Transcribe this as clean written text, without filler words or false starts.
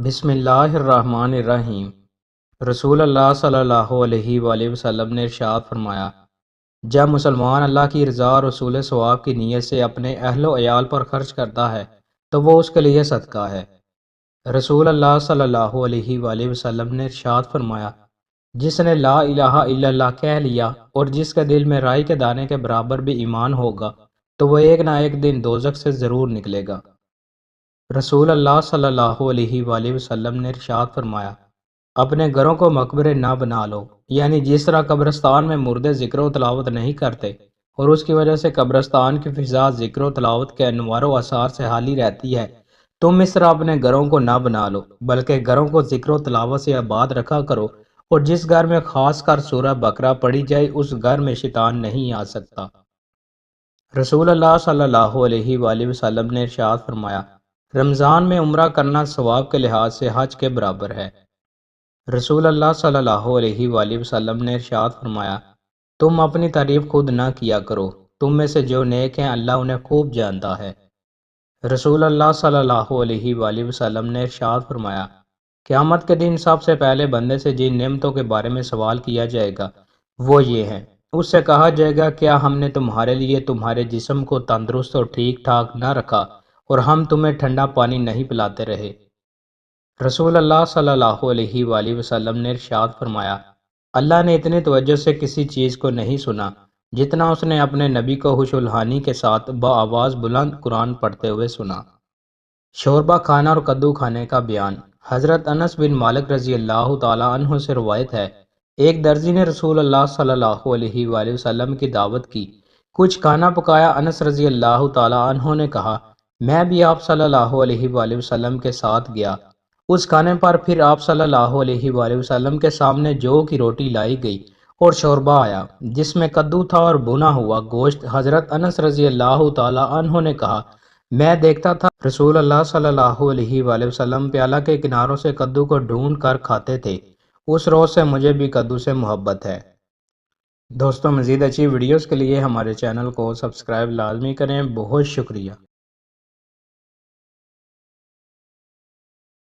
بسم اللہ الرحمن الرحیم۔ رسول اللہ صلی اللہ علیہ وآلہ وسلم نے ارشاد فرمایا، جب مسلمان اللہ کی رضا اور حصول ثواب کی نیت سے اپنے اہل و عیال پر خرچ کرتا ہے تو وہ اس کے لیے صدقہ ہے۔ رسول اللہ صلی اللہ علیہ وآلہ وسلم نے ارشاد فرمایا، جس نے لا الہ الا اللہ کہہ لیا اور جس کے دل میں رائی کے دانے کے برابر بھی ایمان ہوگا تو وہ ایک نہ ایک دن دوزخ سے ضرور نکلے گا۔ رسول اللہ صلی اللہ علیہ وآلہ وسلم نے ارشاد فرمایا، اپنے گھروں کو مقبرے نہ بنا لو، یعنی جس طرح قبرستان میں مردے ذکر و تلاوت نہیں کرتے اور اس کی وجہ سے قبرستان کی فضا ذکر و تلاوت کے انوار و آثار سے حالی رہتی ہے، تم اس طرح اپنے گھروں کو نہ بنا لو، بلکہ گھروں کو ذکر و تلاوت سے آباد رکھا کرو، اور جس گھر میں خاص کر سورہ بقرہ پڑھی جائے اس گھر میں شیطان نہیں آ سکتا۔ رسول اللہ صلی اللہ علیہ وآلہ وسلم نے ارشاد فرمایا، رمضان میں عمرہ کرنا ثواب کے لحاظ سے حج کے برابر ہے۔ رسول اللہ صلی اللہ علیہ وآلہ وسلم نے ارشاد فرمایا، تم اپنی تعریف خود نہ کیا کرو، تم میں سے جو نیک ہیں اللہ انہیں خوب جانتا ہے۔ رسول اللہ صلی اللہ علیہ وآلہ وسلم نے ارشاد فرمایا، قیامت کے دن سب سے پہلے بندے سے جن نعمتوں کے بارے میں سوال کیا جائے گا وہ یہ ہیں۔ اس سے کہا جائے گا، کیا ہم نے تمہارے لیے تمہارے جسم کو تندرست اور ٹھیک ٹھاک نہ رکھا اور ہم تمہیں ٹھنڈا پانی نہیں پلاتے رہے؟ رسول اللہ صلی اللہ علیہ وآلہ وسلم نے ارشاد فرمایا، اللہ نے اتنی توجہ سے کسی چیز کو نہیں سنا جتنا اس نے اپنے نبی کو خوش الحانی کے ساتھ بآواز بلند قرآن پڑھتے ہوئے سنا۔ شوربہ کھانا اور کدو کھانے کا بیان۔ حضرت انس بن مالک رضی اللہ تعالیٰ عنہ سے روایت ہے، ایک درزی نے رسول اللہ صلی اللہ علیہ وآلہ وسلم کی دعوت کی، کچھ کھانا پکایا۔ انس رضی اللہ تعالیٰ عنہ نے کہا، میں بھی آپ صلی اللہ علیہ وآلہ وسلم کے ساتھ گیا۔ اس کھانے پر پھر آپ صلی اللہ علیہ وآلہ وسلم کے سامنے جو کی روٹی لائی گئی اور شوربہ آیا جس میں کدو تھا اور بھنا ہوا گوشت۔ حضرت انس رضی اللہ تعالیٰ عنہ نے کہا، میں دیکھتا تھا رسول اللہ صلی اللہ علیہ وآلہ وسلم پیالہ کے کناروں سے کدو کو ڈھونڈ کر کھاتے تھے، اس روز سے مجھے بھی کدو سے محبت ہے۔ دوستوں، مزید اچھی ویڈیوز کے لیے ہمارے چینل کو سبسکرائب لازمی کریں۔ بہت شکریہ۔